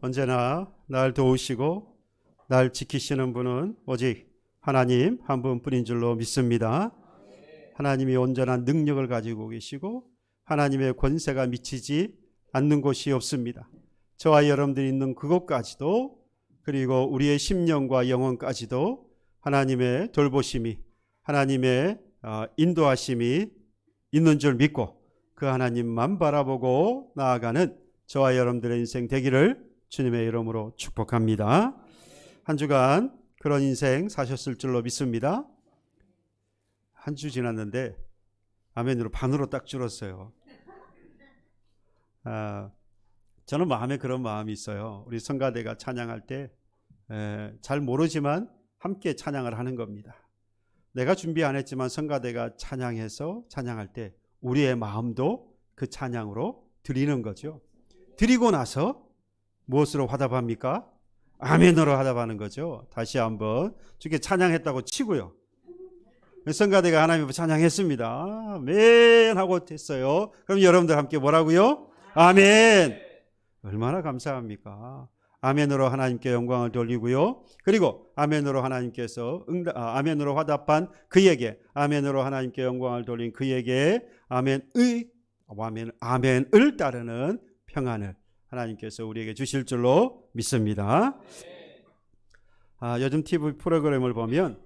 언제나 날 도우시고 날 지키시는 분은 오직 하나님 한 분뿐인 줄로 믿습니다. 하나님이 온전한 능력을 가지고 계시고 하나님의 권세가 미치지 않는 곳이 없습니다. 저와 여러분들이 있는 그곳까지도, 그리고 우리의 심령과 영혼까지도 하나님의 돌보심이, 하나님의 인도하심이 있는 줄 믿고 그 하나님만 바라보고 나아가는 저와 여러분들의 인생 되기를 주님의 이름으로 축복합니다. 한 주간 그런 인생 사셨을 줄로 믿습니다. 한 주 지났는데 아멘으로 반으로 딱 줄었어요. 저는 마음에 그런 마음이 있어요. 우리 성가대가 찬양할 때 잘 모르지만 함께 찬양을 하는 겁니다. 내가 준비 안 했지만 성가대가 찬양해서 찬양할 때 우리의 마음도 그 찬양으로 드리는 거죠. 드리고 나서 무엇으로 화답합니까? 아멘으로 화답하는 거죠. 다시 한번 주께 찬양했다고 치고요. 성가대가 하나님 찬양했습니다. 아멘 하고 했어요. 그럼 여러분들 함께 뭐라고요? 아멘. 얼마나 감사합니까? 아멘으로 하나님께 영광을 돌리고요. 그리고 아멘으로 하나님께서 아멘으로 화답한 그에게, 아멘으로 하나님께 영광을 돌린 그에게 아멘을 따르는 평안을 하나님께서 우리에게 주실 줄로 믿습니다. 요즘 TV 프로그램을 보면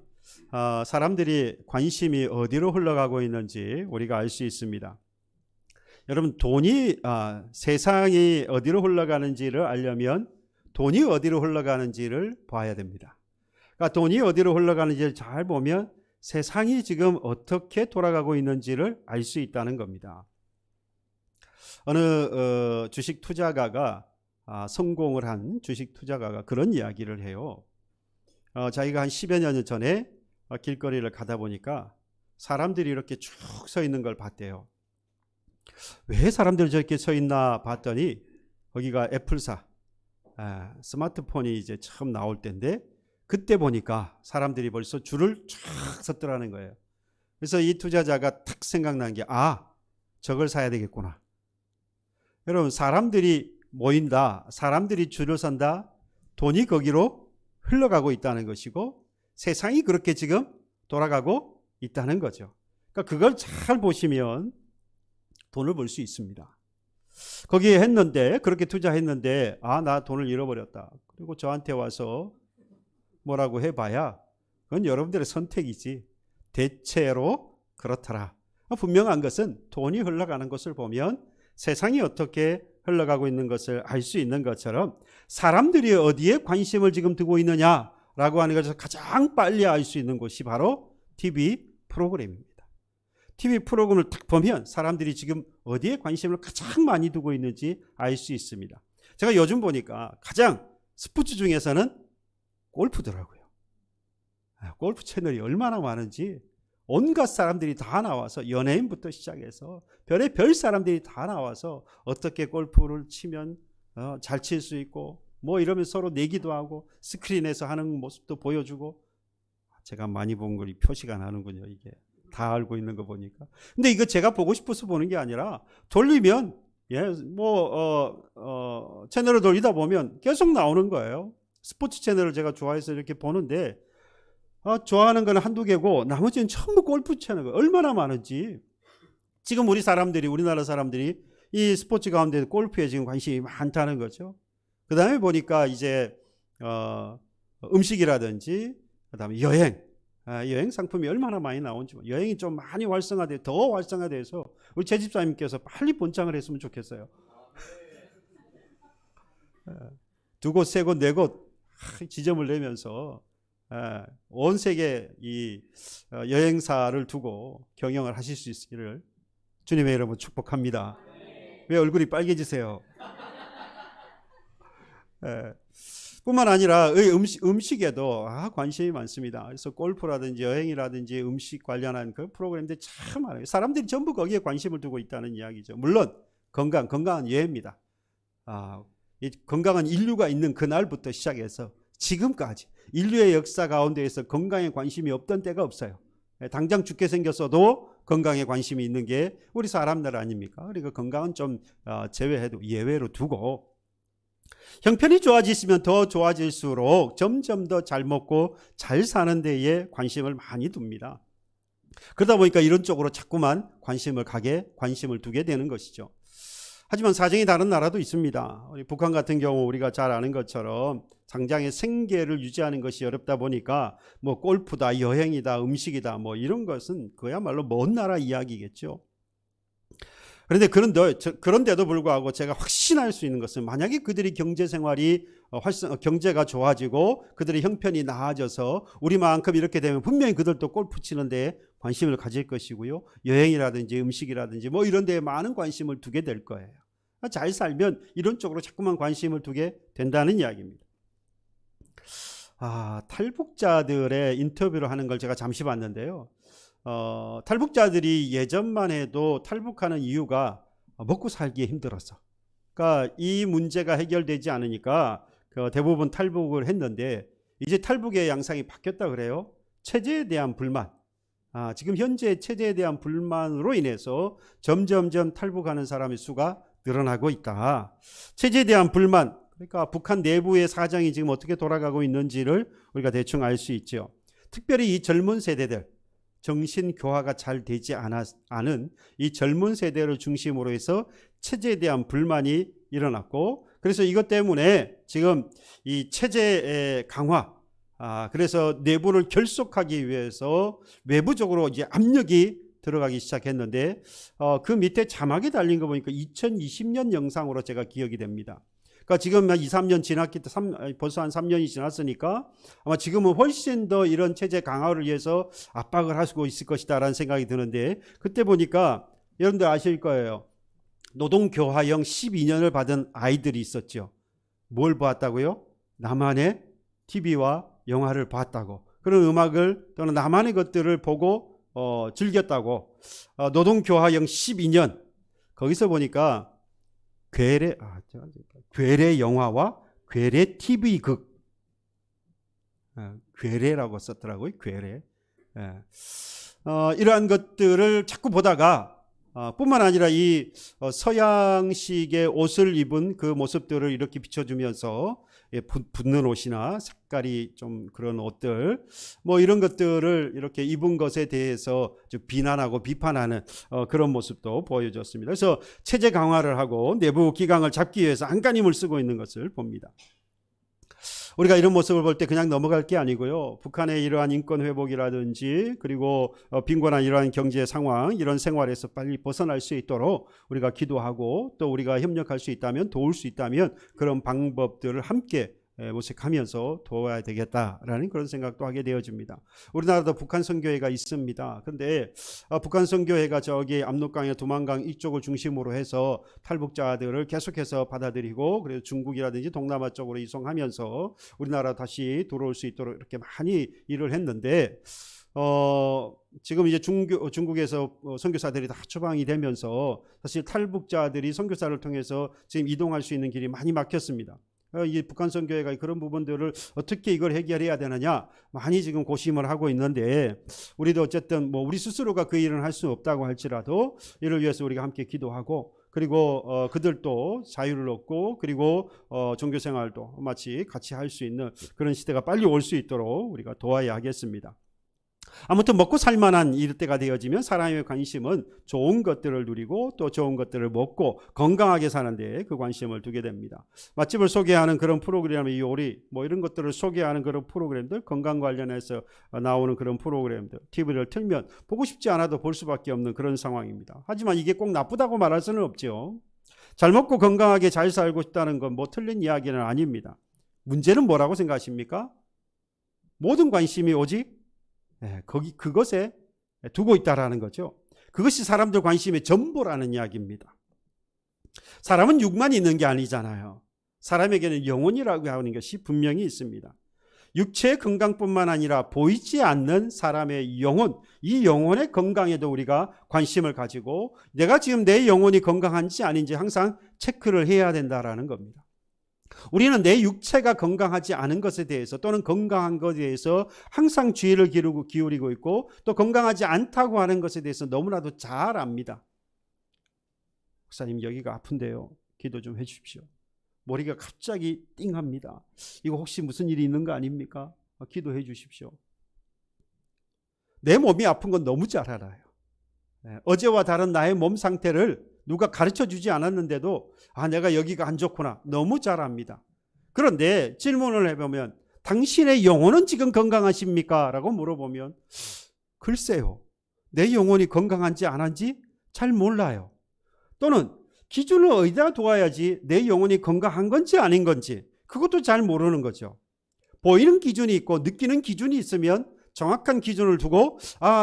사람들이 관심이 어디로 흘러가고 있는지 우리가 알 수 있습니다. 여러분, 돈이 세상이 어디로 흘러가는지를 알려면 돈이 어디로 흘러가는지를 봐야 됩니다. 그러니까 돈이 어디로 흘러가는지를 잘 보면 세상이 지금 어떻게 돌아가고 있는지를 알 수 있다는 겁니다. 어느 주식 투자가가 성공을 한 주식 투자가가 그런 이야기를 해요. 자기가 한 10여 년 전에 길거리를 가다 보니까 사람들이 이렇게 쭉 서 있는 걸 봤대요. 왜 사람들이 저렇게 서 있나 봤더니 거기가 애플사 스마트폰이 이제 처음 나올 때인데, 그때 보니까 사람들이 벌써 줄을 쫙 섰더라는 거예요. 그래서 이 투자자가 탁 생각난 게 저걸 사야 되겠구나. 여러분, 사람들이 모인다, 사람들이 줄을 선다, 돈이 거기로 흘러가고 있다는 것이고 세상이 그렇게 지금 돌아가고 있다는 거죠. 그러니까 그걸 잘 보시면 돈을 벌 수 있습니다. 거기에 했는데, 그렇게 투자했는데 나 돈을 잃어버렸다. 그리고 저한테 와서 뭐라고 해봐야 그건 여러분들의 선택이지 대체로 그렇더라. 분명한 것은 돈이 흘러가는 것을 보면 세상이 어떻게 흘러가고 있는 것을 알 수 있는 것처럼 사람들이 어디에 관심을 지금 두고 있느냐라고 하는 것을 가장 빨리 알 수 있는 곳이 바로 TV 프로그램입니다. TV 프로그램을 딱 보면 사람들이 지금 어디에 관심을 가장 많이 두고 있는지 알 수 있습니다. 제가 요즘 보니까 가장 스포츠 중에서는 골프더라고요. 골프 채널이 얼마나 많은지 온갖 사람들이 다 나와서, 연예인부터 시작해서 별의별 사람들이 다 나와서 어떻게 골프를 치면 잘 칠 수 있고 뭐 이러면서 서로 내기도 하고 스크린에서 하는 모습도 보여주고, 제가 많이 본 걸 표시가 나는군요. 이게 다 알고 있는 거 보니까. 근데 이거 제가 보고 싶어서 보는 게 아니라 돌리면 채널을 돌리다 보면 계속 나오는 거예요. 스포츠 채널을 제가 좋아해서 이렇게 보는데 좋아하는 건 한두 개고 나머지는 전부 골프 채널. 얼마나 많은지. 지금 우리나라 사람들이 이 스포츠 가운데 골프에 지금 관심이 많다는 거죠. 그 다음에 보니까 이제 음식이라든지 그 다음에 여행 상품이 얼마나 많이 나온지, 여행이 좀 많이 더 활성화돼서 우리 제 집사님께서 빨리 본창을 했으면 좋겠어요. 두 곳, 세 곳, 네 곳 지점을 내면서 온 세계 이 여행사를 두고 경영을 하실 수 있기를 주님의 이름으로 축복합니다. 왜 얼굴이 빨개지세요? 뿐만 아니라 음식에도 관심이 많습니다. 그래서 골프라든지 여행이라든지 음식 관련한 그 프로그램들이 참 많아요. 사람들이 전부 거기에 관심을 두고 있다는 이야기죠. 물론 건강은 예입니다. 이 건강한 인류가 있는 그날부터 시작해서 지금까지 인류의 역사 가운데에서 건강에 관심이 없던 때가 없어요. 당장 죽게 생겼어도 건강에 관심이 있는 게 우리 사람들 아닙니까? 그러니까 건강은 좀 제외해도 예외로 두고, 형편이 좋아지시면 더 좋아질수록 점점 더 잘 먹고 잘 사는 데에 관심을 많이 둡니다. 그러다 보니까 이런 쪽으로 자꾸만 관심을 두게 되는 것이죠. 하지만 사정이 다른 나라도 있습니다. 우리 북한 같은 경우 우리가 잘 아는 것처럼 당장의 생계를 유지하는 것이 어렵다 보니까 뭐 골프다, 여행이다, 음식이다, 뭐 이런 것은 그야말로 먼 나라 이야기겠죠. 그런데 그런데도 불구하고 제가 확신할 수 있는 것은, 만약에 그들이 경제가 좋아지고 그들의 형편이 나아져서 우리만큼 이렇게 되면 분명히 그들도 골프 치는데 관심을 가질 것이고요, 여행이라든지 음식이라든지 뭐 이런 데에 많은 관심을 두게 될 거예요. 잘 살면 이런 쪽으로 자꾸만 관심을 두게 된다는 이야기입니다. 탈북자들의 인터뷰를 하는 걸 제가 잠시 봤는데요. 탈북자들이 예전만 해도 탈북하는 이유가 먹고 살기에 힘들어서, 그러니까 이 문제가 해결되지 않으니까 대부분 탈북을 했는데, 이제 탈북의 양상이 바뀌었다 그래요. 체제에 대한 불만, 지금 현재 체제에 대한 불만으로 인해서 점점점 탈북하는 사람의 수가 늘어나고 있다. 체제에 대한 불만, 그러니까 북한 내부의 사정이 지금 어떻게 돌아가고 있는지를 우리가 대충 알 수 있죠. 특별히 이 젊은 세대들, 정신 교화가 잘 되지 않은 이 젊은 세대를 중심으로 해서 체제에 대한 불만이 일어났고, 그래서 이것 때문에 지금 이 체제의 강화, 그래서 내부를 결속하기 위해서 외부적으로 이제 압력이 들어가기 시작했는데, 그 밑에 자막이 달린 거 보니까 2020년 영상으로 제가 기억이 됩니다. 그러니까 지금 한 2, 3년 지났기 때문에 벌써 한 3년이 지났으니까 아마 지금은 훨씬 더 이런 체제 강화를 위해서 압박을 하고 있을 것이다라는 생각이 드는데, 그때 보니까 여러분들 아실 거예요. 노동교화형 12년을 받은 아이들이 있었죠. 뭘 보았다고요? 나만의 TV와 영화를 봤다고, 그런 음악을 또는 나만의 것들을 보고 즐겼다고. 노동교화형 12년, 거기서 보니까 괴뢰 영화와 괴뢰 TV극, 괴뢰라고 썼더라고요. 괴뢰. 이러한 것들을 자꾸 보다가 뿐만 아니라 이 서양식의 옷을 입은 그 모습들을 이렇게 비춰주면서 붙는 옷이나 색깔이 좀 그런 옷들, 뭐 이런 것들을 이렇게 입은 것에 대해서 좀 비난하고 비판하는 그런 모습도 보여줬습니다. 그래서 체제 강화를 하고 내부 기강을 잡기 위해서 안간힘을 쓰고 있는 것을 봅니다. 우리가 이런 모습을 볼 때 그냥 넘어갈 게 아니고요, 북한의 이러한 인권 회복이라든지 그리고 빈곤한 이러한 경제 상황, 이런 생활에서 빨리 벗어날 수 있도록 우리가 기도하고, 또 우리가 협력할 수 있다면, 도울 수 있다면 그런 방법들을 함께 모색하면서 도와야 되겠다라는 그런 생각도 하게 되어집니다. 우리나라도 북한 선교회가 있습니다. 그런데 북한 선교회가 저기 압록강의 두만강 이쪽을 중심으로 해서 탈북자들을 계속해서 받아들이고, 그래서 중국이라든지 동남아 쪽으로 이송하면서 우리나라 다시 들어올 수 있도록 이렇게 많이 일을 했는데, 지금 이제 중국에서 선교사들이 다 처방이 되면서 사실 탈북자들이 선교사를 통해서 지금 이동할 수 있는 길이 많이 막혔습니다. 이 북한 선교회가 그런 부분들을 어떻게 이걸 해결해야 되느냐 많이 지금 고심을 하고 있는데, 우리도 어쨌든 뭐 우리 스스로가 그 일을 할 수 없다고 할지라도 이를 위해서 우리가 함께 기도하고, 그리고 그들도 자유를 얻고, 그리고 종교생활도 마치 같이 할 수 있는 그런 시대가 빨리 올 수 있도록 우리가 도와야 하겠습니다. 아무튼 먹고 살만한 이때가 되어지면 사람의 관심은 좋은 것들을 누리고 또 좋은 것들을 먹고 건강하게 사는 데 그 관심을 두게 됩니다. 맛집을 소개하는 그런 프로그램, 요리 뭐 이런 것들을 소개하는 그런 프로그램들, 건강 관련해서 나오는 그런 프로그램들, TV를 틀면 보고 싶지 않아도 볼 수밖에 없는 그런 상황입니다. 하지만 이게 꼭 나쁘다고 말할 수는 없죠. 잘 먹고 건강하게 잘 살고 싶다는 건 뭐 틀린 이야기는 아닙니다. 문제는 뭐라고 생각하십니까? 모든 관심이 오직 그것에 두고 있다라는 거죠. 그것이 사람들 관심의 전부라는 이야기입니다. 사람은 육만 있는 게 아니잖아요. 사람에게는 영혼이라고 하는 것이 분명히 있습니다. 육체의 건강뿐만 아니라 보이지 않는 사람의 영혼, 이 영혼의 건강에도 우리가 관심을 가지고, 내가 지금 내 영혼이 건강한지 아닌지 항상 체크를 해야 된다라는 겁니다. 우리는 내 육체가 건강하지 않은 것에 대해서, 또는 건강한 것에 대해서 항상 주의를 기울이고 있고, 또 건강하지 않다고 하는 것에 대해서 너무나도 잘 압니다. 목사님 여기가 아픈데요, 기도 좀 해주십시오. 머리가 갑자기 띵합니다. 이거 혹시 무슨 일이 있는 거 아닙니까? 기도해 주십시오. 내 몸이 아픈 건 너무 잘 알아요. 어제와 다른 나의 몸 상태를 누가 가르쳐 주지 않았는데도 내가 여기가 안 좋구나 너무 잘 압니다. 그런데 질문을 해보면 당신의 영혼은 지금 건강하십니까? 라고 물어보면 글쎄요, 내 영혼이 건강한지 안 한지 잘 몰라요. 또는 기준을 어디다 두어야지 내 영혼이 건강한 건지 아닌 건지 그것도 잘 모르는 거죠. 보이는 기준이 있고 느끼는 기준이 있으면 정확한 기준을 두고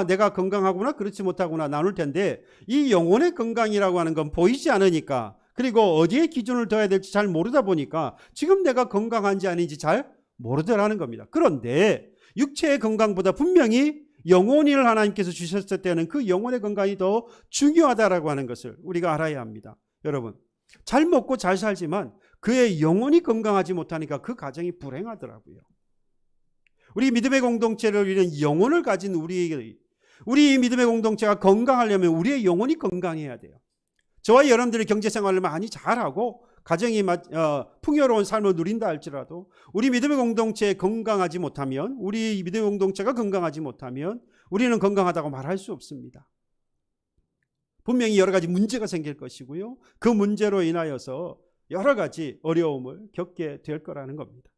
내가 건강하구나 그렇지 못하구나 나눌 텐데, 이 영혼의 건강이라고 하는 건 보이지 않으니까, 그리고 어디에 기준을 둬야 될지 잘 모르다 보니까 지금 내가 건강한지 아닌지 잘 모르더라는 겁니다. 그런데 육체의 건강보다 분명히 영혼을 하나님께서 주셨을 때는 그 영혼의 건강이 더 중요하다라고 하는 것을 우리가 알아야 합니다. 여러분, 잘 먹고 잘 살지만 그의 영혼이 건강하지 못하니까 그 가정이 불행하더라고요. 우리 믿음의 공동체를 위한 영혼을 가진 우리 믿음의 공동체가 건강하려면 우리의 영혼이 건강해야 돼요. 저와 여러분들이 경제생활을 많이 잘하고 가정이 풍요로운 삶을 누린다 할지라도 우리 믿음의 공동체에 건강하지 못하면, 우리 믿음의 공동체가 건강하지 못하면 우리는 건강하다고 말할 수 없습니다. 분명히 여러 가지 문제가 생길 것이고요. 그 문제로 인하여서 여러 가지 어려움을 겪게 될 거라는 겁니다.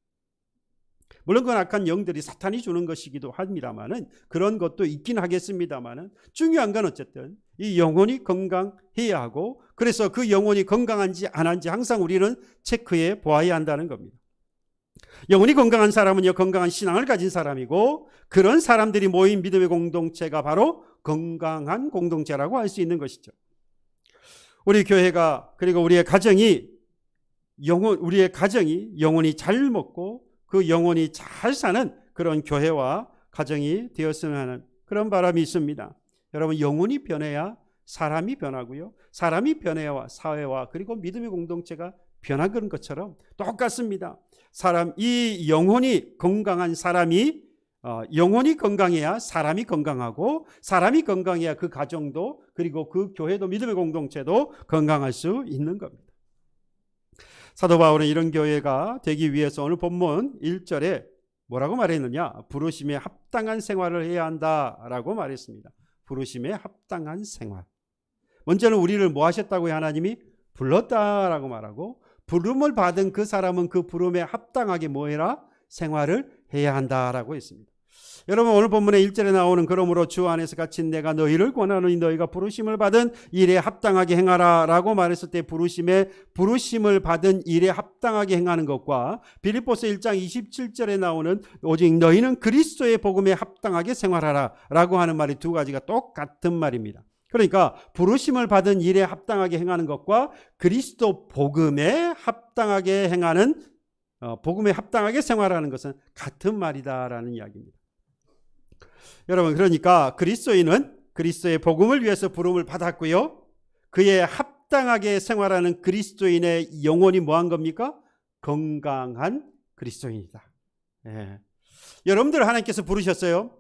물론 그건 악한 영들이 사탄이 주는 것이기도 합니다만은, 그런 것도 있긴 하겠습니다만은, 중요한 건 어쨌든 이 영혼이 건강해야 하고, 그래서 그 영혼이 건강한지 안 한지 항상 우리는 체크해 보아야 한다는 겁니다. 영혼이 건강한 사람은요, 건강한 신앙을 가진 사람이고, 그런 사람들이 모인 믿음의 공동체가 바로 건강한 공동체라고 할 수 있는 것이죠. 우리 교회가, 그리고 우리의 가정이 영혼이 잘 먹고 그 영혼이 잘 사는 그런 교회와 가정이 되었으면 하는 그런 바람이 있습니다. 여러분, 영혼이 변해야 사람이 변하고요, 사람이 변해야 사회와 그리고 믿음의 공동체가 변하는 것처럼 똑같습니다. 이 영혼이 건강한 사람이, 영혼이 건강해야 사람이 건강하고, 사람이 건강해야 그 가정도 그리고 그 교회도 믿음의 공동체도 건강할 수 있는 겁니다. 사도 바울은 이런 교회가 되기 위해서 오늘 본문 1절에 뭐라고 말했느냐? 부르심에 합당한 생활을 해야 한다라고 말했습니다. 부르심에 합당한 생활. 먼저는 우리를 뭐 하셨다고요? 하나님이 불렀다라고 말하고, 부름을 받은 그 사람은 그 부름에 합당하게 뭐 해라? 생활을 해야 한다라고 했습니다. 여러분, 오늘 본문의 1절에 나오는 그러므로 주 안에서 갇힌 내가 너희를 권하노니 너희가 부르심을 받은 일에 합당하게 행하라 라고 말했을 때, 부르심을 받은 일에 합당하게 행하는 것과 빌립보서 1장 27절에 나오는 오직 너희는 그리스도의 복음에 합당하게 생활하라 라고 하는 말이 두 가지가 똑같은 말입니다. 그러니까 부르심을 받은 일에 합당하게 행하는 것과 그리스도 복음에 합당하게 행하는, 복음에 합당하게 생활하는 것은 같은 말이다라는 이야기입니다. 여러분, 그러니까 그리스도인은 그리스도의 복음을 위해서 부름을 받았고요, 그에 합당하게 생활하는 그리스도인의 영혼이 뭐한 겁니까? 건강한 그리스도인이다. 예. 여러분들 하나님께서 부르셨어요.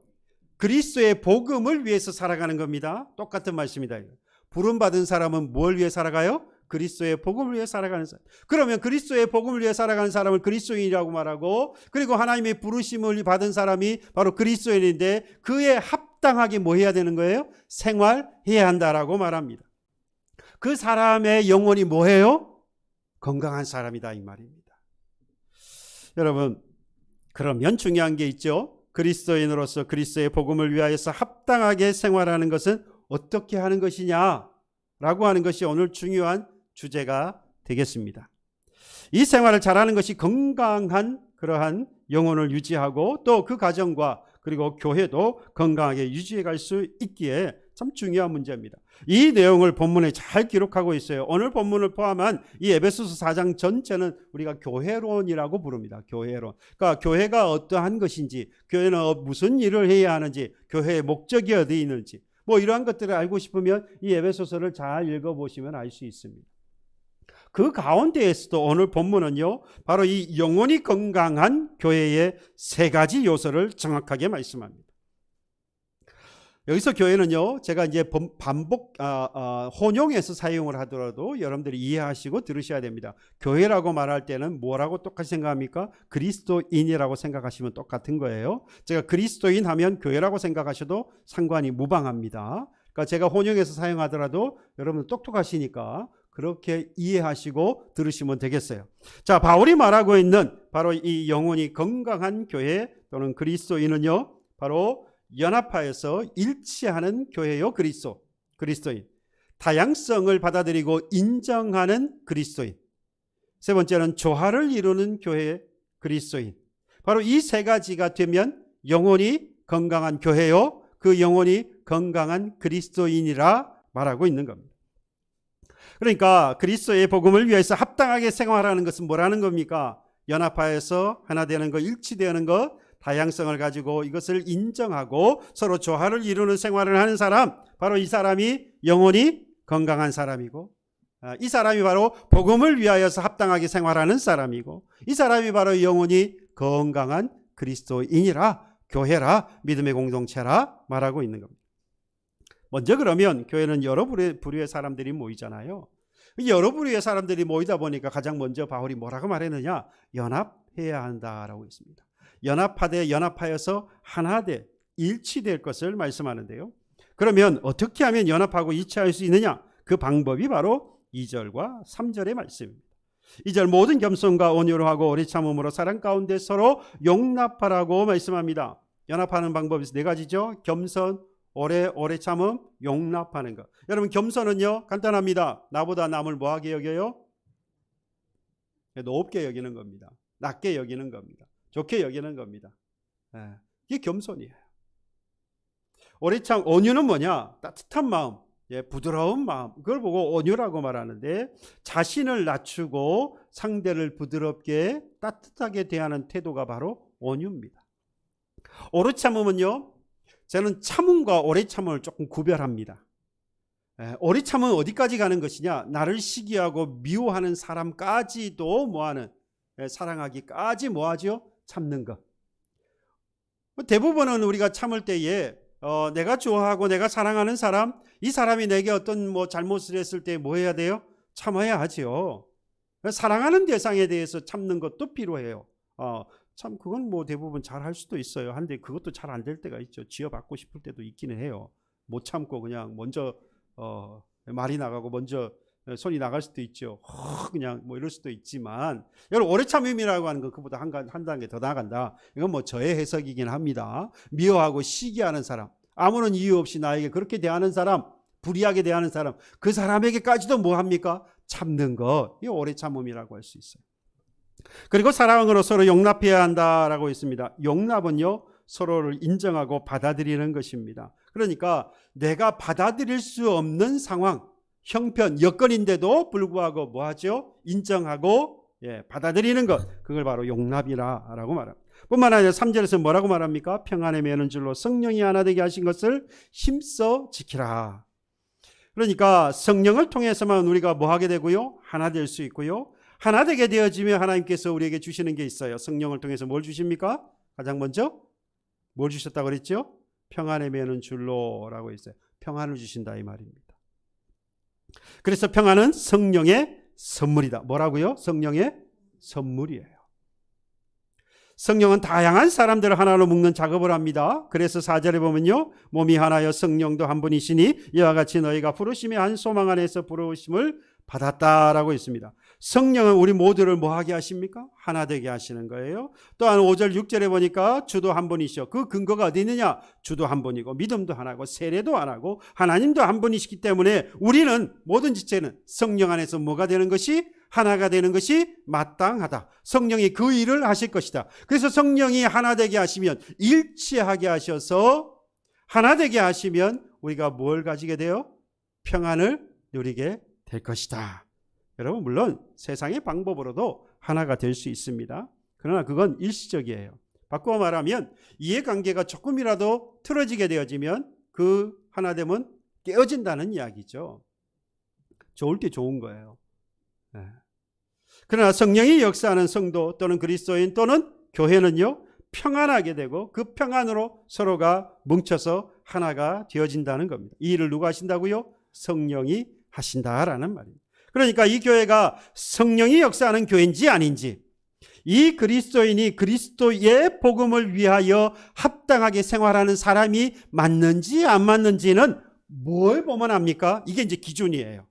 그리스도의 복음을 위해서 살아가는 겁니다. 똑같은 말씀입니다. 부름받은 사람은 뭘 위해 살아가요? 그리스도의 복음을 위해 살아가는 사람. 그러면 그리스도의 복음을 위해 살아가는 사람을 그리스도인이라고 말하고, 그리고 하나님의 부르심을 받은 사람이 바로 그리스도인인데 그에 합당하게 뭐 해야 되는 거예요? 생활해야 한다라고 말합니다. 그 사람의 영혼이 뭐예요? 건강한 사람이다 이 말입니다. 여러분, 그러면 중요한 게 있죠. 그리스도인으로서 그리스도의 복음을 위하여서 합당하게 생활하는 것은 어떻게 하는 것이냐라고 하는 것이 오늘 중요한 주제가 되겠습니다. 이 생활을 잘하는 것이 건강한 그러한 영혼을 유지하고 또 그 가정과 그리고 교회도 건강하게 유지해 갈 수 있기에 참 중요한 문제입니다. 이 내용을 본문에 잘 기록하고 있어요. 오늘 본문을 포함한 이 에베소서 4장 전체는 우리가 교회론이라고 부릅니다. 교회론. 그러니까 교회가 어떠한 것인지, 교회는 무슨 일을 해야 하는지, 교회의 목적이 어디 있는지, 뭐 이러한 것들을 알고 싶으면 이 에베소서를 잘 읽어보시면 알 수 있습니다. 그 가운데에서도 오늘 본문은요, 바로 이 영혼이 건강한 교회의 세 가지 요소를 정확하게 말씀합니다. 여기서 교회는요, 제가 이제 혼용해서 사용을 하더라도 여러분들이 이해하시고 들으셔야 됩니다. 교회라고 말할 때는 뭐라고 똑같이 생각합니까? 그리스도인이라고 생각하시면 똑같은 거예요. 제가 그리스도인 하면 교회라고 생각하셔도 상관이 무방합니다. 그러니까 제가 혼용해서 사용하더라도 여러분 똑똑하시니까 그렇게 이해하시고 들으시면 되겠어요. 자, 바울이 말하고 있는 바로 이 영혼이 건강한 교회 또는 그리스도인은요, 바로 연합하여서 일치하는 교회요, 그리스도인. 다양성을 받아들이고 인정하는 그리스도인. 세 번째는 조화를 이루는 교회, 그리스도인. 바로 이 세 가지가 되면 영혼이 건강한 교회요, 그 영혼이 건강한 그리스도인이라 말하고 있는 겁니다. 그러니까 그리스도의 복음을 위해서 합당하게 생활하는 것은 뭐라는 겁니까? 연합하여서 하나 되는 것, 일치되는 것, 다양성을 가지고 이것을 인정하고 서로 조화를 이루는 생활을 하는 사람, 바로 이 사람이 영혼이 건강한 사람이고, 이 사람이 바로 복음을 위하여서 합당하게 생활하는 사람이고, 이 사람이 바로 영혼이 건강한 그리스도인이라, 교회라, 믿음의 공동체라 말하고 있는 겁니다. 먼저 그러면 교회는 여러 부류의 사람들이 모이잖아요. 여러 부류의 사람들이 모이다 보니까 가장 먼저 바울이 뭐라고 말했느냐? 연합해야 한다라고 했습니다. 연합하여서 하나 돼 일치될 것을 말씀하는데요. 그러면 어떻게 하면 연합하고 일치할 수 있느냐? 그 방법이 바로 2절과 3절의 말씀입니다. 2절 모든 겸손과 온유로 하고 오래 참음으로 사랑 가운데 서로 용납하라고 말씀합니다. 연합하는 방법이 4가지죠. 겸손, 오래 참음, 용납하는 것. 여러분, 겸손은요 간단합니다. 나보다 남을 뭐하게 여겨요? 높게 여기는 겁니다. 낮게 여기는 겁니다. 좋게 여기는 겁니다. 이게 겸손이에요. 온유는 뭐냐? 따뜻한 마음, 부드러운 마음, 그걸 보고 온유라고 말하는데, 자신을 낮추고 상대를 부드럽게 따뜻하게 대하는 태도가 바로 온유입니다. 오래 참음은요, 저는 참음과 오래 참음을 조금 구별합니다. 오래 참음은 어디까지 가는 것이냐? 나를 시기하고 미워하는 사람까지도 뭐하는, 사랑하기까지 뭐하죠? 참는 것. 대부분은 우리가 참을 때에 내가 좋아하고 내가 사랑하는 사람, 이 사람이 내게 어떤 잘못을 했을 때 뭐 해야 돼요? 참아야 하죠. 사랑하는 대상에 대해서 참는 것도 필요해요. 참 그건 대부분 잘 할 수도 있어요. 한데 그것도 잘 안 될 때가 있죠. 지어받고 싶을 때도 있기는 해요. 못 참고 그냥 먼저 말이 나가고 먼저 손이 나갈 수도 있죠. 그냥 이럴 수도 있지만, 여러분, 오래 참음이라고 하는 건 그보다 한 단계 더 나간다. 이건 저의 해석이긴 합니다. 미워하고 시기하는 사람, 아무런 이유 없이 나에게 그렇게 대하는 사람, 불이하게 대하는 사람, 그 사람에게까지도 뭐 합니까? 참는 것. 이 오래 참음이라고 할 수 있어요. 그리고 사랑으로 서로 용납해야 한다라고 했습니다. 용납은요, 서로를 인정하고 받아들이는 것입니다. 그러니까 내가 받아들일 수 없는 상황, 형편, 여건인데도 불구하고 뭐하죠? 인정하고 받아들이는 것, 그걸 바로 용납이라고 말합니다. 뿐만 아니라 3절에서 뭐라고 말합니까? 평안에 매는 줄로 성령이 하나 되게 하신 것을 힘써 지키라. 그러니까 성령을 통해서만 우리가 뭐하게 되고요? 하나 될 수 있고요. 하나 되게 되어지면 하나님께서 우리에게 주시는 게 있어요. 성령을 통해서 뭘 주십니까? 가장 먼저 뭘 주셨다고 그랬죠? 평안에 매는 줄로라고 했어요. 평안을 주신다 이 말입니다. 그래서 평안은 성령의 선물이다. 뭐라고요? 성령의 선물이에요. 성령은 다양한 사람들을 하나로 묶는 작업을 합니다. 그래서 4절에 보면요, 몸이 하나여 성령도 한 분이시니 이와 같이 너희가 부르심의 한 소망 안에서 부르심을 받았다라고 있습니다. 성령은 우리 모두를 뭐하게 하십니까? 하나 되게 하시는 거예요. 또한 5절 6절에 보니까 주도 한 분이시오. 그 근거가 어디 있느냐? 주도 한 분이고 믿음도 하나고 세례도 하나고 하나님도 한 분이시기 때문에 우리는 모든 지체는 성령 안에서 뭐가 되는 것이? 하나가 되는 것이 마땅하다. 성령이 그 일을 하실 것이다. 그래서 성령이 하나 되게 하시면, 일치하게 하셔서 하나 되게 하시면 우리가 뭘 가지게 돼요? 평안을 누리게 될 것이다. 여러분, 물론 세상의 방법으로도 하나가 될 수 있습니다. 그러나 그건 일시적이에요. 바꾸어 말하면 이해관계가 조금이라도 틀어지게 되어지면 그 하나됨은 깨어진다는 이야기죠. 좋을 때 좋은 거예요. 그러나 성령이 역사하는 성도 또는 그리스도인 또는 교회는요, 평안하게 되고 그 평안으로 서로가 뭉쳐서 하나가 되어진다는 겁니다. 이 일을 누가 하신다고요? 성령이 하신다라는 말입니다. 그러니까 이 교회가 성령이 역사하는 교회인지 아닌지, 이 그리스도인이 그리스도의 복음을 위하여 합당하게 생활하는 사람이 맞는지 안 맞는지는 뭘 보면 압니까? 이게 이제 기준이에요.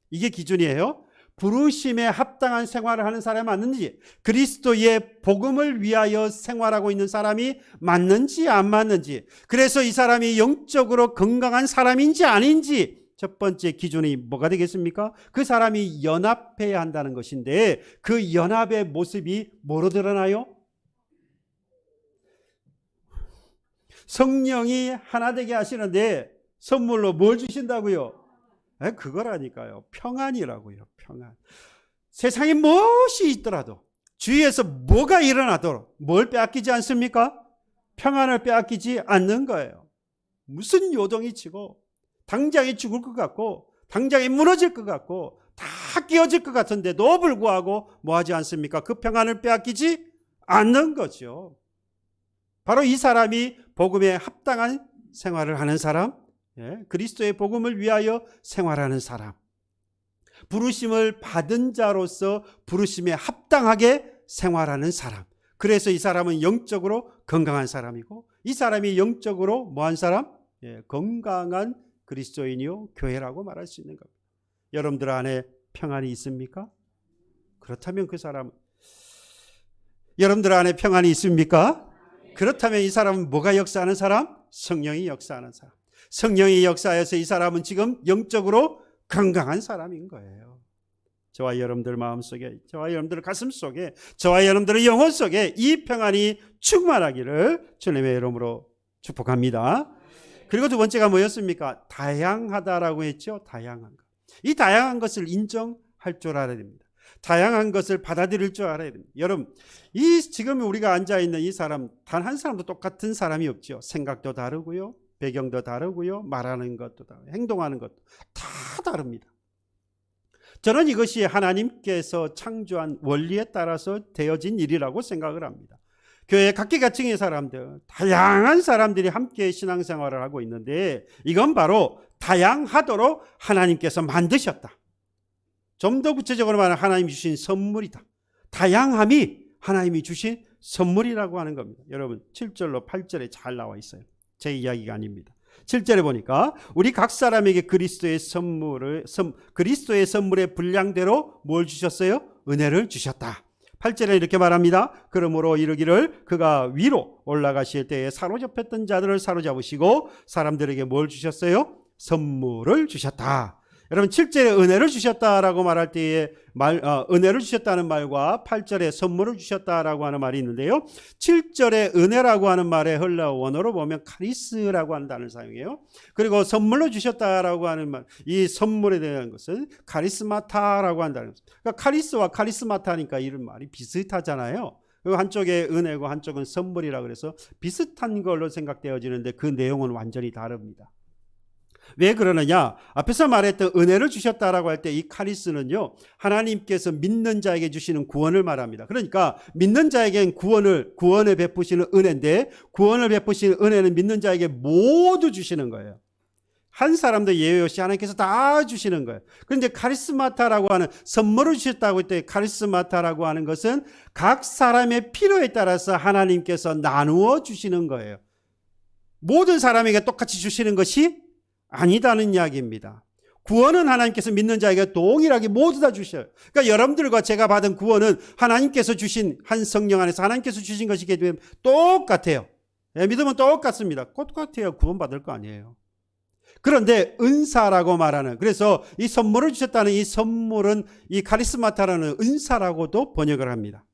이게 기준이에요. 부르심에 합당한 생활을 하는 사람이 맞는지, 그리스도의 복음을 위하여 생활하고 있는 사람이 맞는지 안 맞는지, 그래서 이 사람이 영적으로 건강한 사람인지 아닌지 첫 번째 기준이 뭐가 되겠습니까? 그 사람이 연합해야 한다는 것인데, 그 연합의 모습이 뭐로 드러나요? 성령이 하나 되게 하시는데 선물로 뭘 주신다고요? 그거라니까요. 평안이라고요. 평안. 세상에 무엇이 있더라도, 주위에서 뭐가 일어나도록 뭘 빼앗기지 않습니까? 평안을 빼앗기지 않는 거예요. 무슨 요동이 치고 당장에 죽을 것 같고 당장에 무너질 것 같고 다 깨어질 것 같은데도 불구하고 뭐 하지 않습니까? 그 평안을 빼앗기지 않는 거죠. 바로 이 사람이 복음에 합당한 생활을 하는 사람, 그리스도의 복음을 위하여 생활하는 사람, 부르심을 받은 자로서 부르심에 합당하게 생활하는 사람. 그래서 이 사람은 영적으로 건강한 사람이고, 이 사람이 영적으로 뭐한 사람? 건강한 그리스도인이요 교회라고 말할 수 있는 겁니다. 여러분들 안에 평안이 있습니까? 그렇다면 그 사람은, 여러분들 안에 평안이 있습니까? 그렇다면 이 사람은 뭐가 역사하는 사람? 성령이 역사하는 사람. 성령이 역사해서 이 사람은 지금 영적으로 건강한 사람인 거예요. 저와 여러분들 마음속에, 저와 여러분들 가슴 속에, 저와 여러분들의 영혼 속에 이 평안이 충만하기를 주님의 이름으로 축복합니다. 그리고 두 번째가 뭐였습니까? 다양하다라고 했죠. 다양한 것. 이 다양한 것을 인정할 줄 알아야 됩니다. 다양한 것을 받아들일 줄 알아야 됩니다. 여러분, 이 지금 우리가 앉아있는 이 사람, 단 한 사람도 똑같은 사람이 없죠. 생각도 다르고요, 배경도 다르고요, 말하는 것도 다르고, 행동하는 것도 다 다릅니다. 저는 이것이 하나님께서 창조한 원리에 따라서 되어진 일이라고 생각을 합니다. 교회 각계각층의 사람들, 다양한 사람들이 함께 신앙생활을 하고 있는데, 이건 바로 다양하도록 하나님께서 만드셨다. 좀 더 구체적으로 말하면 하나님이 주신 선물이다. 다양함이 하나님이 주신 선물이라고 하는 겁니다. 여러분 7절로 8절에 잘 나와 있어요. 제 이야기가 아닙니다. 7절에 보니까 우리 각 사람에게 그리스도의 선물의 분량대로 뭘 주셨어요? 은혜를 주셨다. 8절에 이렇게 말합니다. 그러므로 이르기를 그가 위로 올라가실 때에 사로잡혔던 자들을 사로잡으시고 사람들에게 뭘 주셨어요? 선물을 주셨다. 여러분 7절에 은혜를 주셨다라고 말할 때에 은혜를 주셨다는 말과 8절에 선물을 주셨다라고 하는 말이 있는데요. 7절에 은혜라고 하는 말의 헬라어 원어로 보면 카리스라고 하는 단어를 사용해요. 그리고 선물로 주셨다라고 하는 말, 이 선물에 대한 것은 카리스마타라고 한다는 것입니다. 그러니까 카리스와 카리스마타니까 이런 말이 비슷하잖아요. 한쪽에 은혜고 한쪽은 선물이라 그래서 비슷한 걸로 생각되어지는데 그 내용은 완전히 다릅니다. 왜 그러느냐? 앞에서 말했던 은혜를 주셨다라고 할 때 이 카리스는요, 하나님께서 믿는 자에게 주시는 구원을 말합니다. 그러니까 믿는 자에겐 구원을 베푸시는 은혜인데, 구원을 베푸시는 은혜는 믿는 자에게 모두 주시는 거예요. 한 사람도 예외 없이 하나님께서 다 주시는 거예요. 그런데 카리스마타라고 하는, 선물을 주셨다고 할 때 카리스마타라고 하는 것은 각 사람의 필요에 따라서 하나님께서 나누어 주시는 거예요. 모든 사람에게 똑같이 주시는 것이 아니다는 이야기입니다. 구원은 하나님께서 믿는 자에게 동일하게 모두 다 주셔요. 그러니까 여러분들과 제가 받은 구원은 하나님께서 주신, 한 성령 안에서 하나님께서 주신 것이기 때문에 똑같아요. 믿음은 똑같습니다. 똑같아요. 구원받을 거 아니에요. 그런데 은사라고 말하는, 그래서 이 선물을 주셨다는 이 선물은 이 카리스마타라는 은사라고도 번역을 합니다.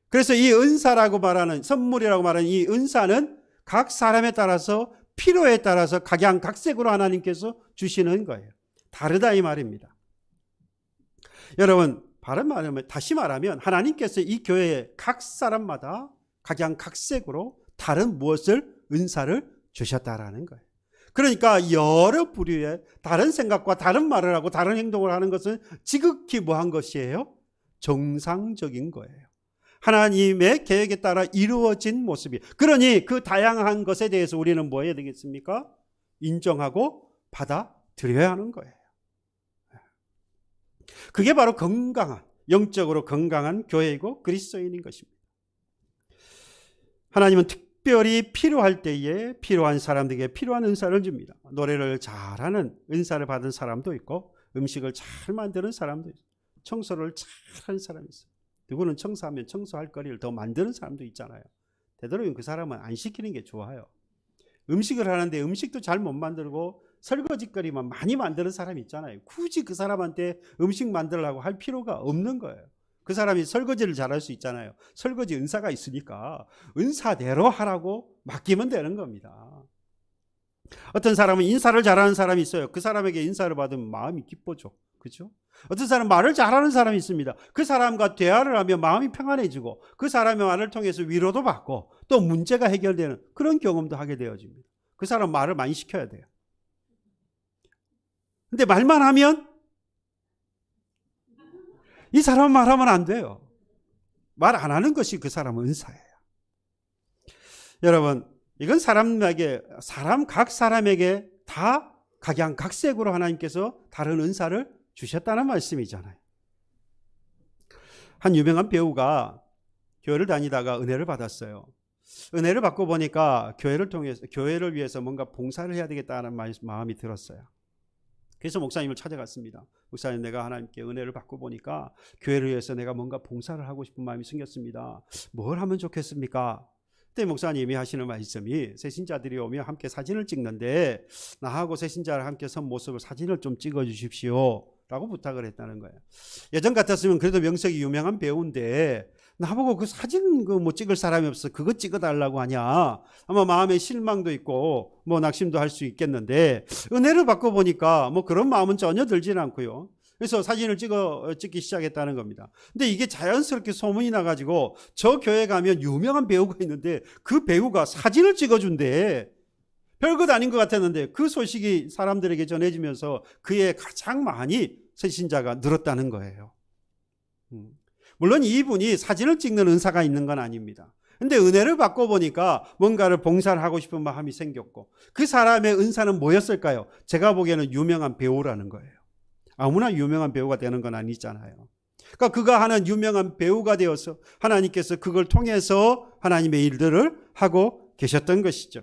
그래서 이 은사라고 말하는, 선물이라고 말하는 이 은사는 각 사람에 따라서, 필요에 따라서 각양각색으로 하나님께서 주시는 거예요. 다르다 이 말입니다. 여러분, 다시 말하면 하나님께서 이 교회에 각 사람마다 각양각색으로 다른 무엇을, 은사를 주셨다라는 거예요. 그러니까 여러 부류의 다른 생각과 다른 말을 하고 다른 행동을 하는 것은 지극히 뭐한 것이에요? 정상적인 거예요. 하나님의 계획에 따라 이루어진 모습이에요. 그러니 그 다양한 것에 대해서 우리는 뭐 해야 되겠습니까? 인정하고 받아들여야 하는 거예요. 그게 바로 건강한, 영적으로 건강한 교회이고 그리스도인인 것입니다. 하나님은 특별히 필요할 때에 필요한 사람들에게 필요한 은사를 줍니다. 노래를 잘하는 은사를 받은 사람도 있고, 음식을 잘 만드는 사람도 있어요. 청소를 잘하는 사람이 있어요. 누구는 청소하면 청소할 거리를 더 만드는 사람도 있잖아요. 되도록이면 그 사람은 안 시키는 게 좋아요. 음식을 하는데 음식도 잘 못 만들고 설거지거리만 많이 만드는 사람이 있잖아요. 굳이 그 사람한테 음식 만들려고 할 필요가 없는 거예요. 그 사람이 설거지를 잘할 수 있잖아요. 설거지 은사가 있으니까 은사대로 하라고 맡기면 되는 겁니다. 어떤 사람은 인사를 잘하는 사람이 있어요. 그 사람에게 인사를 받으면 마음이 기뻐져. 그렇죠? 어떤 사람은 말을 잘하는 사람이 있습니다. 그 사람과 대화를 하면 마음이 평안해지고 그 사람의 말을 통해서 위로도 받고 또 문제가 해결되는 그런 경험도 하게 되어집니다. 그 사람 말을 많이 시켜야 돼요. 근데 말만 하면 이 사람 말하면 안 돼요. 말 안 하는 것이 그 사람의 은사예요. 여러분, 이건 각 사람에게 다 각양각색으로 하나님께서 다른 은사를 주셨다는 말씀이잖아요. 한 유명한 배우가 교회를 다니다가 은혜를 받았어요. 은혜를 받고 보니까 교회를 위해서 뭔가 봉사를 해야 되겠다는 마음이 들었어요. 그래서 목사님을 찾아갔습니다. 목사님, 내가 하나님께 은혜를 받고 보니까 교회를 위해서 내가 뭔가 봉사를 하고 싶은 마음이 생겼습니다. 뭘 하면 좋겠습니까? 그때 목사님이 하시는 말씀이, 새신자들이 오면 함께 사진을 찍는데 나하고 새신자를 함께 선 모습을 사진을 좀 찍어 주십시오 라고 부탁을 했다는 거예요. 예전 같았으면 그래도 명색이 유명한 배우인데 나보고 그 사진 찍을 사람이 없어, 그거 찍어달라고 하냐, 아마 마음에 실망도 있고 낙심도 할 수 있겠는데, 은혜를 받고 보니까 그런 마음은 전혀 들지는 않고요. 그래서 사진을 찍기 시작했다는 겁니다. 근데 이게 자연스럽게 소문이 나가지고 저 교회 가면 유명한 배우가 있는데 그 배우가 사진을 찍어준대. 별것 아닌 것 같았는데 그 소식이 사람들에게 전해지면서 그의 가장 많이 새신자가 늘었다는 거예요. 물론 이분이 사진을 찍는 은사가 있는 건 아닙니다. 근데 은혜를 받고 보니까 뭔가를 봉사를 하고 싶은 마음이 생겼고, 그 사람의 은사는 뭐였을까요? 제가 보기에는 유명한 배우라는 거예요. 아무나 유명한 배우가 되는 건 아니잖아요. 그러니까 그가 하는 유명한 배우가 되어서 하나님께서 그걸 통해서 하나님의 일들을 하고 계셨던 것이죠.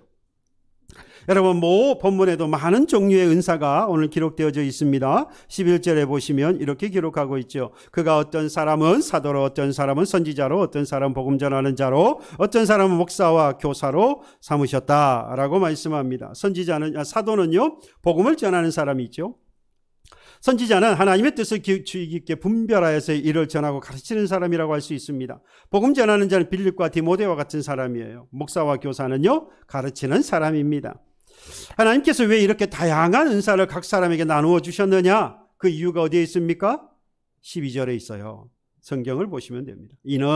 여러분, 본문에도 많은 종류의 은사가 오늘 기록되어져 있습니다. 11절에 보시면 이렇게 기록하고 있죠. 그가 어떤 사람은 사도로, 어떤 사람은 선지자로, 어떤 사람은 복음 전하는 자로, 어떤 사람은 목사와 교사로 삼으셨다라고 말씀합니다. 사도는요, 복음을 전하는 사람이죠. 선지자는 하나님의 뜻을 주의 깊게 분별하여서 이를 전하고 가르치는 사람이라고 할 수 있습니다. 복음 전하는 자는 빌립과 디모데와 같은 사람이에요. 목사와 교사는요, 가르치는 사람입니다. 하나님께서 왜 이렇게 다양한 은사를 각 사람에게 나누어 주셨느냐? 그 이유가 어디에 있습니까? 12절에 있어요. 성경을 보시면 됩니다. 이는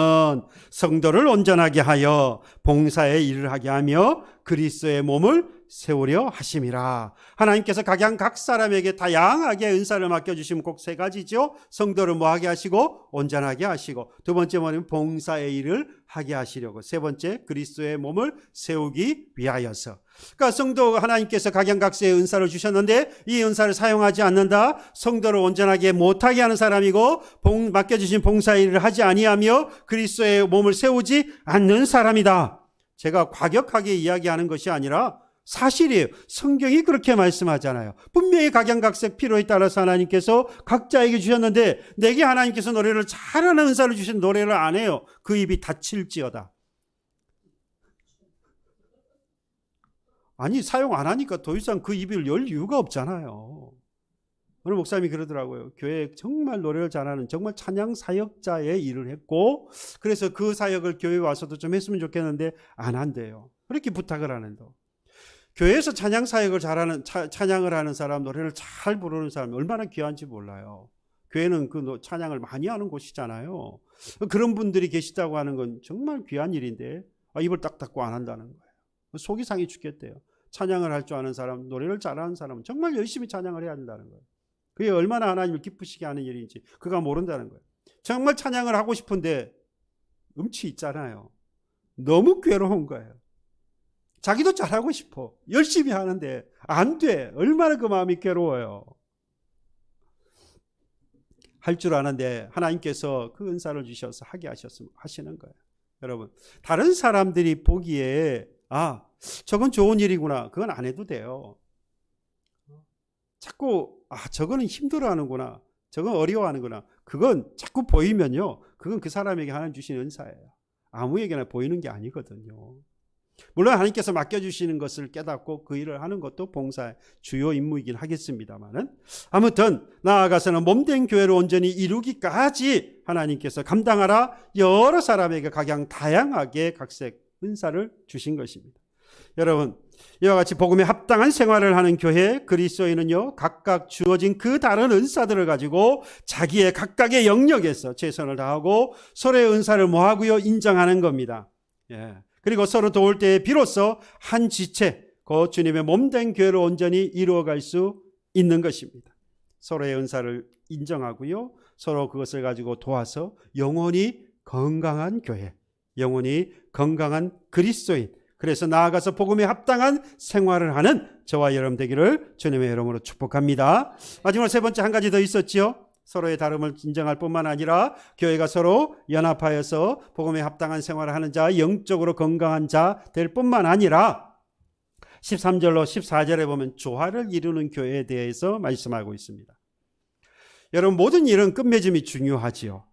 성도를 온전하게 하여 봉사의 일을 하게 하며 그리스도의 몸을 세우려 하심이라. 하나님께서 각 사람에게 다양하게 은사를 맡겨주시면 꼭 세 가지죠. 성도를 뭐하게 하시고 온전하게 하시고, 두 번째 뭐냐면 봉사의 일을 하게 하시려고, 세 번째 그리스도의 몸을 세우기 위하여서. 그러니까 성도가 하나님께서 각양각색의 은사를 주셨는데 이 은사를 사용하지 않는다, 성도를 온전하게 못하게 하는 사람이고, 맡겨주신 봉사의 일을 하지 아니하며 그리스도의 몸을 세우지 않는 사람이다. 제가 과격하게 이야기하는 것이 아니라 사실이에요. 성경이 그렇게 말씀하잖아요. 분명히 각양각색 필요에 따라서 하나님께서 각자에게 주셨는데, 내게 하나님께서 노래를 잘하는 은사를 주신 노래를 안 해요. 그 입이 다칠지어다. 아니, 사용 안 하니까 더 이상 그 입을 열 이유가 없잖아요. 오늘 목사님이 그러더라고요. 교회에 정말 노래를 잘하는 정말 찬양 사역자의 일을 했고, 그래서 그 사역을 교회에 와서도 좀 했으면 좋겠는데 안 한대요. 그렇게 부탁을 하는데, 교회에서 찬양 사역을 잘하는, 찬양을 하는 사람, 노래를 잘 부르는 사람이 얼마나 귀한지 몰라요. 교회는 그 찬양을 많이 하는 곳이잖아요. 그런 분들이 계시다고 하는 건 정말 귀한 일인데 입을 딱 닫고 안 한다는 거예요. 속이 상해 죽겠대요. 찬양을 할 줄 아는 사람, 노래를 잘하는 사람은 정말 열심히 찬양을 해야 된다는 거예요. 그게 얼마나 하나님을 기쁘시게 하는 일인지 그가 모른다는 거예요. 정말 찬양을 하고 싶은데 음치 있잖아요. 너무 괴로운 거예요. 자기도 잘하고 싶어. 열심히 하는데 안 돼. 얼마나 그 마음이 괴로워요. 할 줄 아는데 하나님께서 그 은사를 주셔서 하게 하시는 거예요. 여러분, 다른 사람들이 보기에 저건 좋은 일이구나. 그건 안 해도 돼요. 자꾸 저거는 힘들어하는구나. 저건 어려워하는구나. 그건 자꾸 보이면요. 그건 그 사람에게 하나님 주신 은사예요. 아무에게나 보이는 게 아니거든요. 물론 하나님께서 맡겨주시는 것을 깨닫고 그 일을 하는 것도 봉사의 주요 임무이긴 하겠습니다만은, 아무튼 나아가서는 몸된 교회를 온전히 이루기까지 하나님께서 감당하라 여러 사람에게 각양 다양하게 각색 은사를 주신 것입니다. 여러분, 이와 같이 복음에 합당한 생활을 하는 교회 그리스도인은요, 각각 주어진 그 다른 은사들을 가지고 자기의 각각의 영역에서 최선을 다하고 서로의 은사를 뭐하고요? 인정하는 겁니다. 그리고 서로 도울 때에 비로소 한 지체, 그 주님의 몸된 교회를 온전히 이루어갈 수 있는 것입니다. 서로의 은사를 인정하고요, 서로 그것을 가지고 도와서 영원히 건강한 교회, 영원히 건강한 그리스도인, 그래서 나아가서 복음에 합당한 생활을 하는 저와 여러분 되기를 주님의 이름으로 축복합니다. 마지막으로 세 번째 한 가지 더 있었지요. 서로의 다름을 인정할 뿐만 아니라 교회가 서로 연합하여서 복음에 합당한 생활을 하는 자, 영적으로 건강한 자 될 뿐만 아니라 13절로 14절에 보면 조화를 이루는 교회에 대해서 말씀하고 있습니다. 여러분, 모든 일은 끝맺음이 중요하지요.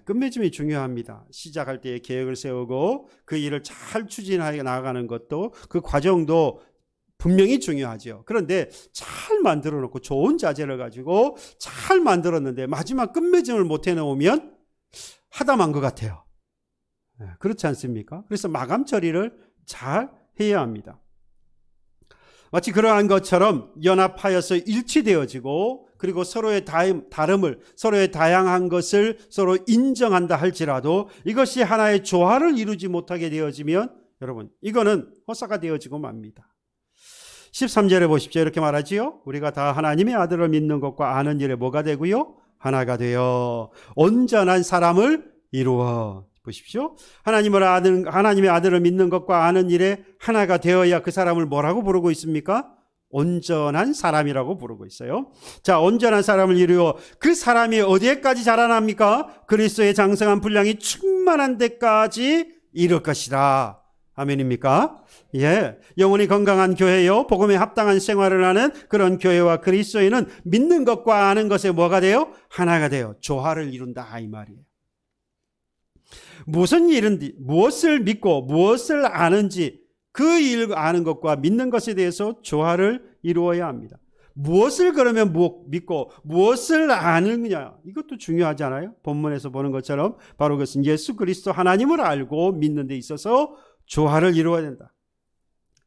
끝맺음이 중요합니다. 시작할 때에 계획을 세우고 그 일을 잘 추진하게 나아가는 것도, 그 과정도 분명히 중요하죠. 그런데 잘 만들어 놓고 좋은 자재를 가지고 잘 만들었는데 마지막 끝맺음을 못 해놓으면 하다만 것 같아요. 그렇지 않습니까? 그래서 마감 처리를 잘 해야 합니다. 마치 그러한 것처럼 연합하여서 일치되어지고, 그리고 서로의 다름을, 서로의 다양한 것을 서로 인정한다 할지라도 이것이 하나의 조화를 이루지 못하게 되어지면 여러분, 이거는 허사가 되어지고 맙니다. 13절에 보십시오. 이렇게 말하지요. 우리가 다 하나님의 아들을 믿는 것과 아는 일에 뭐가 되고요? 하나가 되어 온전한 사람을 이루어. 보십시오. 하나님의 아들을 믿는 것과 아는 일에 하나가 되어야 그 사람을 뭐라고 부르고 있습니까? 온전한 사람이라고 부르고 있어요. 자, 온전한 사람을 이루어 그 사람이 어디에까지 자라납니까? 그리스도의 장성한 분량이 충만한 데까지 이룰 것이다. 아멘입니까? 영혼이 건강한 교회요, 복음에 합당한 생활을 하는 그런 교회와 그리스도인은 믿는 것과 아는 것에 뭐가 돼요? 하나가 돼요. 조화를 이룬다, 이 말이에요. 무슨 일인지, 무엇을 믿고 무엇을 아는지 그 일 아는 것과 믿는 것에 대해서 조화를 이루어야 합니다. 무엇을 그러면 믿고 무엇을 아느냐, 이것도 중요하지 않아요? 본문에서 보는 것처럼 바로 그것은 예수 그리스도 하나님을 알고 믿는 데 있어서 조화를 이루어야 된다.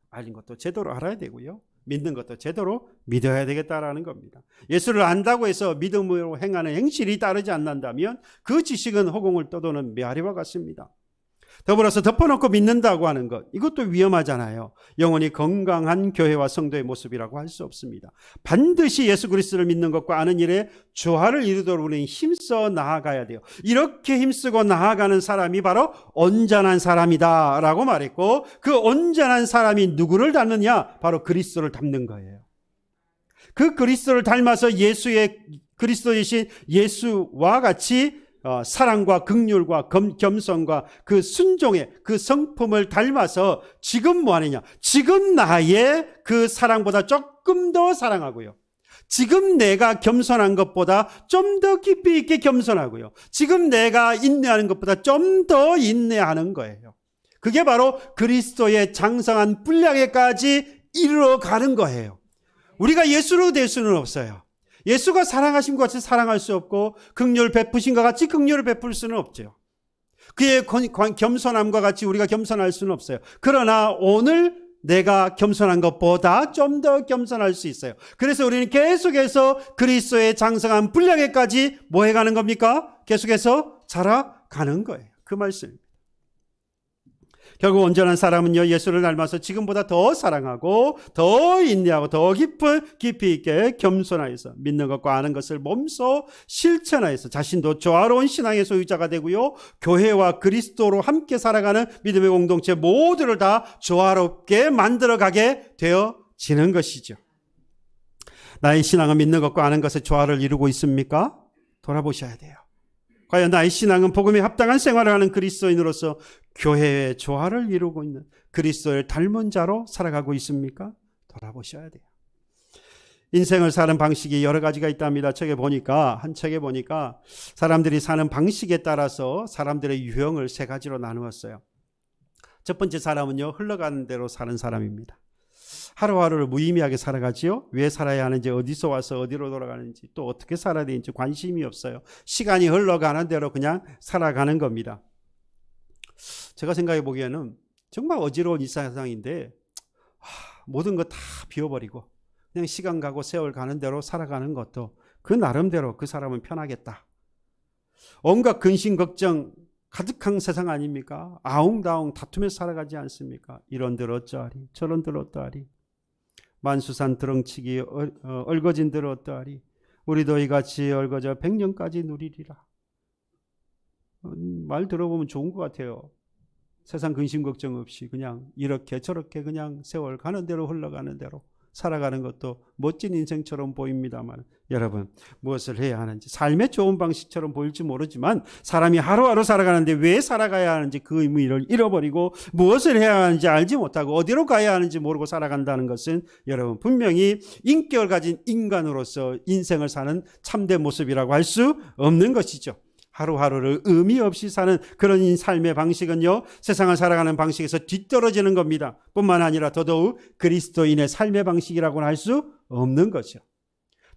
알린 것도 제대로 알아야 되고요, 믿는 것도 제대로 믿어야 되겠다라는 겁니다. 예수를 안다고 해서 믿음으로 행하는 행실이 따르지 않는다면 그 지식은 허공을 떠도는 메아리와 같습니다. 더불어서 덮어놓고 믿는다고 하는 것, 이것도 위험하잖아요. 영혼이 건강한 교회와 성도의 모습이라고 할 수 없습니다. 반드시 예수 그리스도를 믿는 것과 아는 일에 조화를 이루도록 우리는 힘써 나아가야 돼요. 이렇게 힘쓰고 나아가는 사람이 바로 온전한 사람이다 라고 말했고, 그 온전한 사람이 누구를 닮느냐? 바로 그리스도를 닮는 거예요. 그 그리스도를 닮아서 그리스도이신 예수와 같이 사랑과 긍휼과 겸손과 그 순종의 그 성품을 닮아서 지금 뭐 하느냐? 지금 나의 그 사랑보다 조금 더 사랑하고요, 지금 내가 겸손한 것보다 좀 더 깊이 있게 겸손하고요, 지금 내가 인내하는 것보다 좀 더 인내하는 거예요. 그게 바로 그리스도의 장성한 분량에까지 이르러가는 거예요. 우리가 예수로 될 수는 없어요. 예수가 사랑하신 것 같이 사랑할 수 없고, 긍휼을 베푸신 것 같이 긍휼을 베풀 수는 없죠. 그의 겸손함과 같이 우리가 겸손할 수는 없어요. 그러나 오늘 내가 겸손한 것보다 좀 더 겸손할 수 있어요. 그래서 우리는 계속해서 그리스도의 장성한 분량에까지 뭐 해가는 겁니까? 계속해서 자라가는 거예요. 그 말씀입니다. 결국 온전한 사람은요, 예수를 닮아서 지금보다 더 사랑하고 더 인내하고 더 깊이 있게 겸손하여서 믿는 것과 아는 것을 몸소 실천하여서 자신도 조화로운 신앙의 소유자가 되고요, 교회와 그리스도로 함께 살아가는 믿음의 공동체 모두를 다 조화롭게 만들어가게 되어지는 것이죠. 나의 신앙은 믿는 것과 아는 것의 조화를 이루고 있습니까? 돌아보셔야 돼요. 과연 나의 신앙은 복음에 합당한 생활을 하는 그리스도인으로서 교회의 조화를 이루고 있는 그리스도를 닮은 자로 살아가고 있습니까? 돌아보셔야 돼요. 인생을 사는 방식이 여러 가지가 있답니다. 한 책에 보니까 사람들이 사는 방식에 따라서 사람들의 유형을 세 가지로 나누었어요. 첫 번째 사람은요, 흘러가는 대로 사는 사람입니다. 하루하루를 무의미하게 살아가지요. 왜 살아야 하는지, 어디서 와서 어디로 돌아가는지, 또 어떻게 살아야 되는지 관심이 없어요. 시간이 흘러가는 대로 그냥 살아가는 겁니다. 제가 생각해 보기에는 정말 어지러운 이 세상인데 모든 거 다 비워버리고 그냥 시간 가고 세월 가는 대로 살아가는 것도 그 나름대로 그 사람은 편하겠다. 온갖 근심 걱정 가득한 세상 아닙니까? 아웅다웅 다투며 살아가지 않습니까? 이런들 어쩌하리, 저런들 어떠하리, 만수산 드렁치기 얽어진들 어떠하리, 우리도 이같이 얽어져 100년까지 누리리라. 말 들어보면 좋은 것 같아요. 세상 근심 걱정 없이 그냥 이렇게 저렇게 그냥 세월 가는 대로 흘러가는 대로 살아가는 것도 멋진 인생처럼 보입니다만, 여러분, 무엇을 해야 하는지 삶의 좋은 방식처럼 보일지 모르지만 사람이 하루하루 살아가는데 왜 살아가야 하는지 그 의미를 잃어버리고 무엇을 해야 하는지 알지 못하고 어디로 가야 하는지 모르고 살아간다는 것은 여러분 분명히 인격을 가진 인간으로서 인생을 사는 참된 모습이라고 할 수 없는 것이죠. 하루하루를 의미 없이 사는 그런 삶의 방식은요, 세상을 살아가는 방식에서 뒤떨어지는 겁니다. 뿐만 아니라 더더욱 그리스도인의 삶의 방식이라고는 할 수 없는 거죠.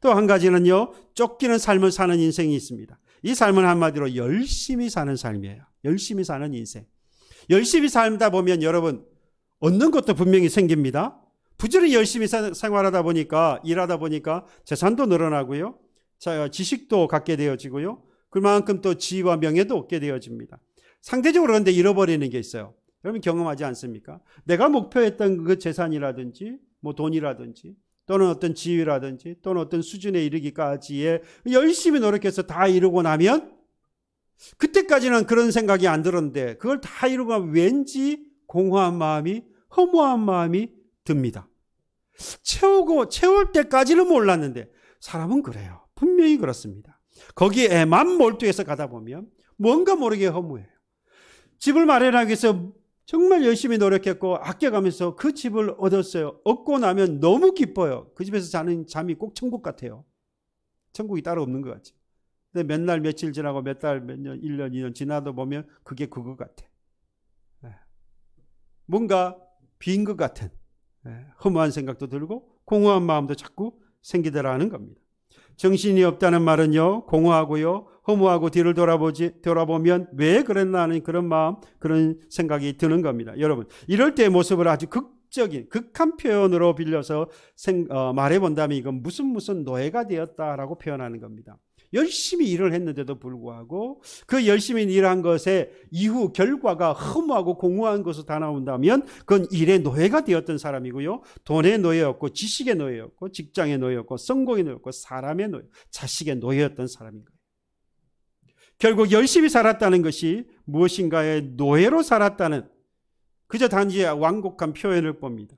또 한 가지는요, 쫓기는 삶을 사는 인생이 있습니다. 이 삶은 한마디로 열심히 사는 삶이에요. 열심히 사는 인생. 열심히 살다 보면 여러분 얻는 것도 분명히 생깁니다. 부지런히 열심히 생활하다 보니까, 일하다 보니까 재산도 늘어나고요, 지식도 갖게 되어지고요, 그만큼 또 지위와 명예도 얻게 되어집니다. 상대적으로 그런데 잃어버리는 게 있어요. 여러분 경험하지 않습니까? 내가 목표했던 그 재산이라든지 뭐 돈이라든지 또는 어떤 지위라든지 또는 어떤 수준에 이르기까지의 열심히 노력해서 다 이루고 나면 그때까지는 그런 생각이 안 들었는데 그걸 다 이루고 나면 왠지 공허한 마음이, 허무한 마음이 듭니다. 채울 때까지는 몰랐는데 사람은 그래요. 분명히 그렇습니다. 거기에만 몰두해서 가다 보면 뭔가 모르게 허무해요. 집을 마련하기 위해서 정말 열심히 노력했고 아껴가면서 그 집을 얻었어요. 얻고 나면 너무 기뻐요. 그 집에서 자는 잠이 꼭 천국 같아요. 천국이 따로 없는 것 같죠. 근데 몇 날 며칠 지나고 몇 달, 몇 년, 1년, 2년 지나도 보면 그게 그거 같아. 뭔가 빈 것 같은 허무한 생각도 들고 공허한 마음도 자꾸 생기더라 하는 겁니다. 정신이 없다는 말은요, 공허하고요, 허무하고 뒤를 돌아보면 왜 그랬나 하는 그런 마음, 그런 생각이 드는 겁니다. 여러분, 이럴 때의 모습을 아주 극한 표현으로 빌려서 말해본다면 이건 무슨 노예가 되었다라고 표현하는 겁니다. 열심히 일을 했는데도 불구하고 그 열심히 일한 것의 이후 결과가 허무하고 공허한 것으로 다 나온다면 그건 일의 노예가 되었던 사람이고요, 돈의 노예였고 지식의 노예였고 직장의 노예였고 성공의 노예였고 사람의 노예, 자식의 노예였던 사람인 거예요. 결국 열심히 살았다는 것이 무엇인가의 노예로 살았다는 그저 단지 완곡한 표현을 봅니다.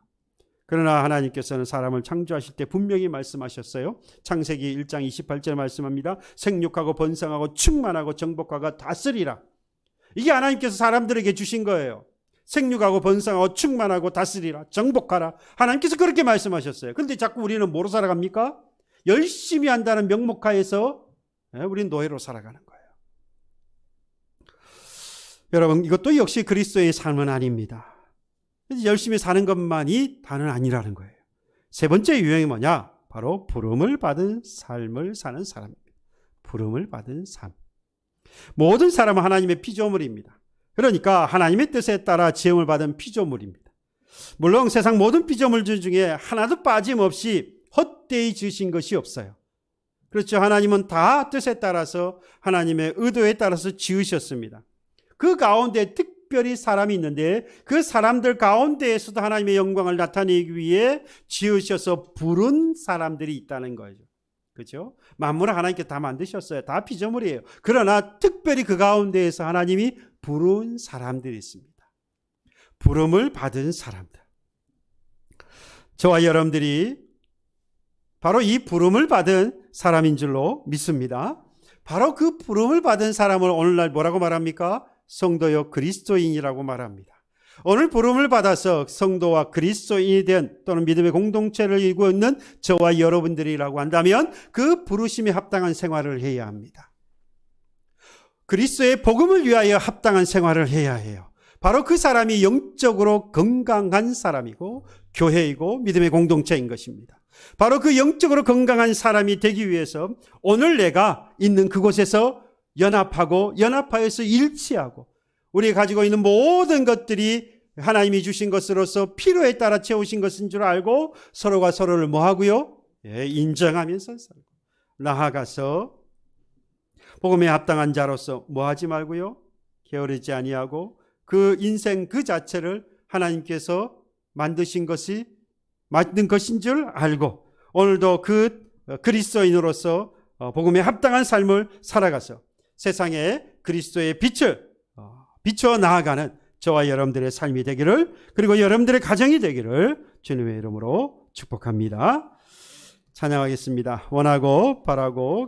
그러나 하나님께서는 사람을 창조하실 때 분명히 말씀하셨어요. 창세기 1장 28절 말씀합니다. 생육하고 번성하고 충만하고 정복하고 다스리라. 이게 하나님께서 사람들에게 주신 거예요. 생육하고 번성하고 충만하고 다스리라, 정복하라. 하나님께서 그렇게 말씀하셨어요. 그런데 자꾸 우리는 뭐로 살아갑니까? 열심히 한다는 명목하에서 우리는 노예로 살아가는 거예요. 여러분, 이것도 역시 그리스도의 삶은 아닙니다. 열심히 사는 것만이 다는 아니라는 거예요. 세 번째 유형이 뭐냐? 바로 부름을 받은 삶을 사는 사람입니다. 부름을 받은 삶. 모든 사람은 하나님의 피조물입니다. 그러니까 하나님의 뜻에 따라 지음을 받은 피조물입니다. 물론 세상 모든 피조물들 중에 하나도 빠짐없이 헛되이 지으신 것이 없어요. 그렇죠. 하나님은 다 뜻에 따라서 하나님의 의도에 따라서 지으셨습니다. 그 가운데 특별히 특별히 사람이 있는데 그 사람들 가운데에서도 하나님의 영광을 나타내기 위해 지으셔서 부른 사람들이 있다는 거죠. 그렇죠? 만물을 하나님께 다 만드셨어요. 다 피조물이에요. 그러나 특별히 그 가운데에서 하나님이 부른 사람들이 있습니다. 부름을 받은 사람들. 저와 여러분들이 바로 이 부름을 받은 사람인 줄로 믿습니다. 바로 그 부름을 받은 사람을 오늘날 뭐라고 말합니까? 성도요 그리스도인이라고 말합니다. 오늘 부름을 받아서 성도와 그리스도인이 된 또는 믿음의 공동체를 이루고 있는 저와 여러분들이라고 한다면 그 부르심에 합당한 생활을 해야 합니다. 그리스도의 복음을 위하여 합당한 생활을 해야 해요. 바로 그 사람이 영적으로 건강한 사람이고 교회이고 믿음의 공동체인 것입니다. 바로 그 영적으로 건강한 사람이 되기 위해서 오늘 내가 있는 그곳에서 연합하여서 일치하고 우리가 가지고 있는 모든 것들이 하나님이 주신 것으로서 필요에 따라 채우신 것인 줄 알고 서로가 서로를 뭐하고요? 인정하면서 살고 나아가서 복음에 합당한 자로서 뭐하지 말고요? 게으르지 아니하고 그 인생 그 자체를 하나님께서 만든 것인 줄 알고 오늘도 그 그리스도인으로서 복음에 합당한 삶을 살아가서 세상에 그리스도의 빛을 비춰 나아가는 저와 여러분들의 삶이 되기를 그리고 여러분들의 가정이 되기를 주님의 이름으로 축복합니다. 찬양하겠습니다. 원하고 바라고